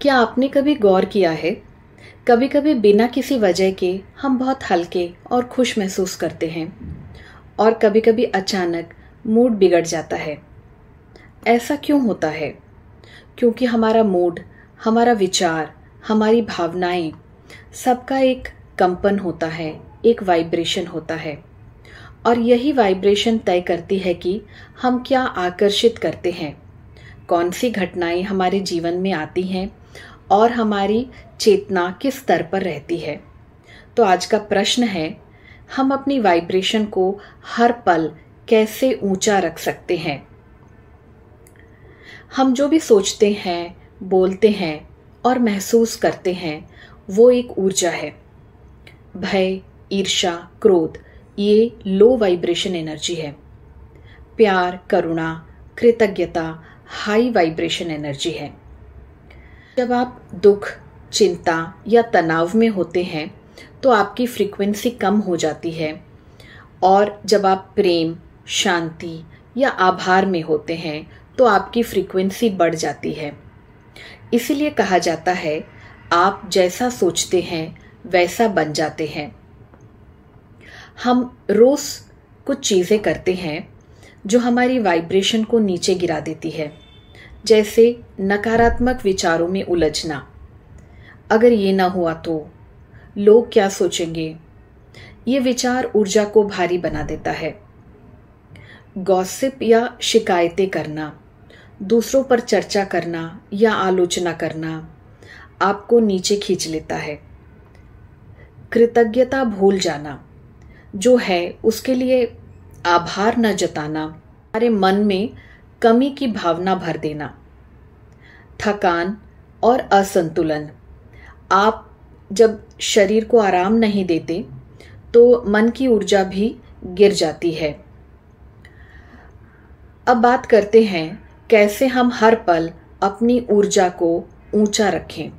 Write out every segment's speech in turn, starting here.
क्या आपने कभी गौर किया है, कभी कभी बिना किसी वजह के हम बहुत हल्के और खुश महसूस करते हैं और कभी कभी अचानक मूड बिगड़ जाता है। ऐसा क्यों होता है? क्योंकि हमारा मूड, हमारा विचार, हमारी भावनाएं, सबका एक कंपन होता है, एक वाइब्रेशन होता है। और यही वाइब्रेशन तय करती है कि हम क्या आकर्षित करते हैं, कौन सी घटनाएं हमारे जीवन में आती हैं और हमारी चेतना किस स्तर पर रहती है। तो आज का प्रश्न है, हम अपनी वाइब्रेशन को हर पल कैसे ऊंचा रख सकते हैं। हम जो भी सोचते हैं, बोलते हैं और महसूस करते हैं, वो एक ऊर्जा है। भय, ईर्ष्या, क्रोध, ये लो वाइब्रेशन एनर्जी है। प्यार, करुणा, कृतज्ञता हाई वाइब्रेशन एनर्जी है। जब आप दुख, चिंता या तनाव में होते हैं तो आपकी फ्रीक्वेंसी कम हो जाती है, और जब आप प्रेम, शांति या आभार में होते हैं तो आपकी फ्रीक्वेंसी बढ़ जाती है। इसीलिए कहा जाता है, आप जैसा सोचते हैं वैसा बन जाते हैं। हम रोज कुछ चीज़ें करते हैं जो हमारी वाइब्रेशन को नीचे गिरा देती है, जैसे नकारात्मक विचारों में उलझना। अगर ये ना हुआ तो लोग क्या सोचेंगे, ये विचार ऊर्जा को भारी बना देता है। गॉसिप या शिकायतें करना, दूसरों पर चर्चा करना या आलोचना करना आपको नीचे खींच लेता है। कृतज्ञता भूल जाना, जो है उसके लिए आभार न जताना, हमारे मन में कमी की भावना भर देना। थकान और असंतुलन, आप जब शरीर को आराम नहीं देते तो मन की ऊर्जा भी गिर जाती है। अब बात करते हैं कैसे हम हर पल अपनी ऊर्जा को ऊंचा रखें।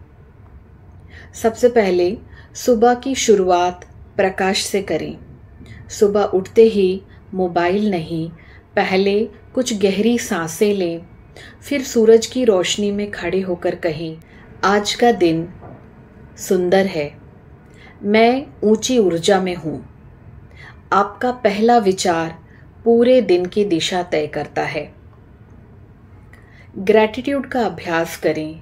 सबसे पहले सुबह की शुरुआत प्रकाश से करें। सुबह उठते ही मोबाइल नहीं, पहले कुछ गहरी सांसें लें, फिर सूरज की रोशनी में खड़े होकर कहें, आज का दिन सुंदर है, मैं ऊंची ऊर्जा में हूँ। आपका पहला विचार पूरे दिन की दिशा तय करता है। ग्रैटिट्यूड का अभ्यास करें।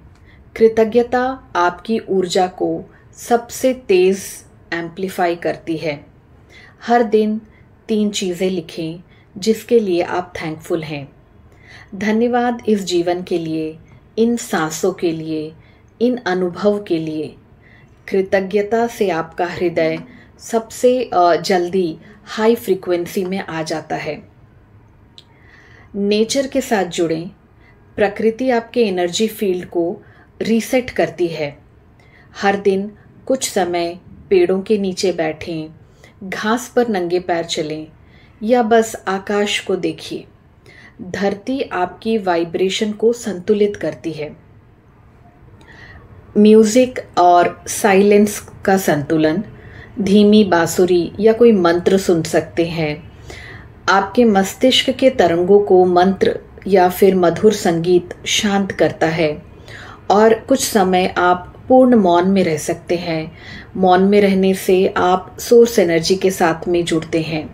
कृतज्ञता आपकी ऊर्जा को सबसे तेज एम्प्लीफाई करती है। हर दिन 3 चीज़ें लिखें जिसके लिए आप थैंकफुल हैं। धन्यवाद इस जीवन के लिए, इन सांसों के लिए, इन अनुभव के लिए। कृतज्ञता से आपका हृदय सबसे जल्दी हाई फ्रीक्वेंसी में आ जाता है। नेचर के साथ जुड़ें। प्रकृति आपके एनर्जी फील्ड को रीसेट करती है। हर दिन कुछ समय पेड़ों के नीचे बैठें, घास पर नंगे पैर चलें या बस आकाश को देखिए। धरती आपकी वाइब्रेशन को संतुलित करती है। म्यूजिक और साइलेंस का संतुलन, धीमी बांसुरी या कोई मंत्र सुन सकते हैं। आपके मस्तिष्क के तरंगों को मंत्र या फिर मधुर संगीत शांत करता है। और कुछ समय आप पूर्ण मौन में रह सकते हैं। मौन में रहने से आप सोर्स एनर्जी के साथ में जुड़ते हैं।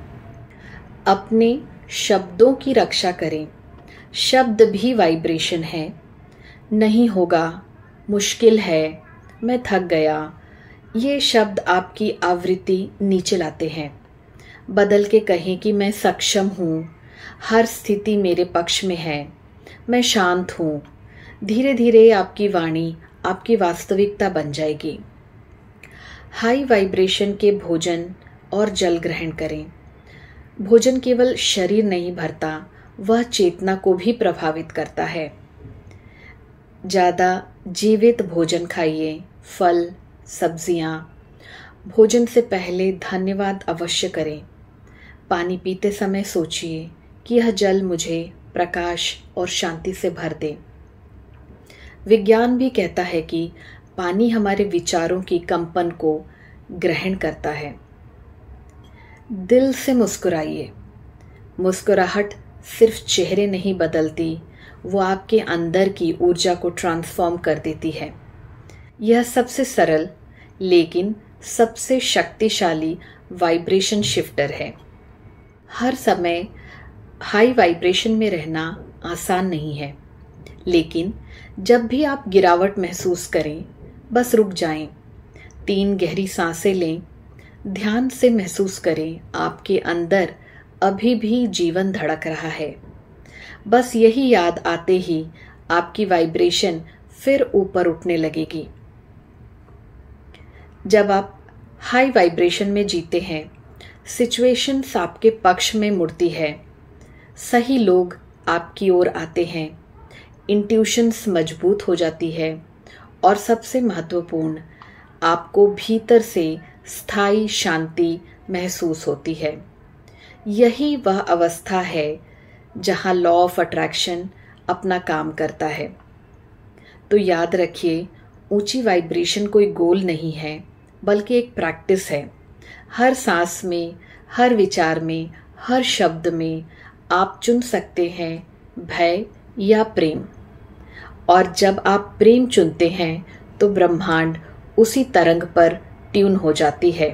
अपने शब्दों की रक्षा करें। शब्द भी वाइब्रेशन है। नहीं होगा, मुश्किल है, मैं थक गया, ये शब्द आपकी आवृत्ति नीचे लाते हैं। बदल के कहें कि मैं सक्षम हूँ, हर स्थिति मेरे पक्ष में है, मैं शांत हूँ। धीरे धीरे आपकी वाणी आपकी वास्तविकता बन जाएगी। हाई वाइब्रेशन के भोजन और जल ग्रहण करें। भोजन केवल शरीर नहीं भरता, वह चेतना को भी प्रभावित करता है। ज़्यादा जीवित भोजन खाइए, फल, सब्जियाँ। भोजन से पहले धन्यवाद अवश्य करें। पानी पीते समय सोचिए कि यह जल मुझे प्रकाश और शांति से भर दे। विज्ञान भी कहता है कि पानी हमारे विचारों की कंपन को ग्रहण करता है। दिल से मुस्कुराइए। मुस्कुराहट सिर्फ चेहरे नहीं बदलती, वो आपके अंदर की ऊर्जा को ट्रांसफॉर्म कर देती है। यह सबसे सरल लेकिन सबसे शक्तिशाली वाइब्रेशन शिफ्टर है। हर समय हाई वाइब्रेशन में रहना आसान नहीं है, लेकिन जब भी आप गिरावट महसूस करें, बस रुक जाएं, 3 गहरी सांसें लें, ध्यान से महसूस करें आपके अंदर अभी भी जीवन धड़क रहा है। बस यही याद आते ही आपकी वाइब्रेशन फिर ऊपर उठने लगेगी। जब आप हाई वाइब्रेशन में जीते हैं, सिचुएशंस आपके पक्ष में मुड़ती है, सही लोग आपकी ओर आते हैं, इंट्यूशंस मजबूत हो जाती है और सबसे महत्वपूर्ण, आपको भीतर से स्थायी शांति महसूस होती है। यही वह अवस्था है जहां लॉ ऑफ अट्रैक्शन अपना काम करता है। तो याद रखिए, ऊंची वाइब्रेशन कोई गोल नहीं है, बल्कि एक प्रैक्टिस है। हर सांस में, हर विचार में, हर शब्द में आप चुन सकते हैं भय या प्रेम। और जब आप प्रेम चुनते हैं तो ब्रह्मांड उसी तरंग पर ट्यून हो जाती है।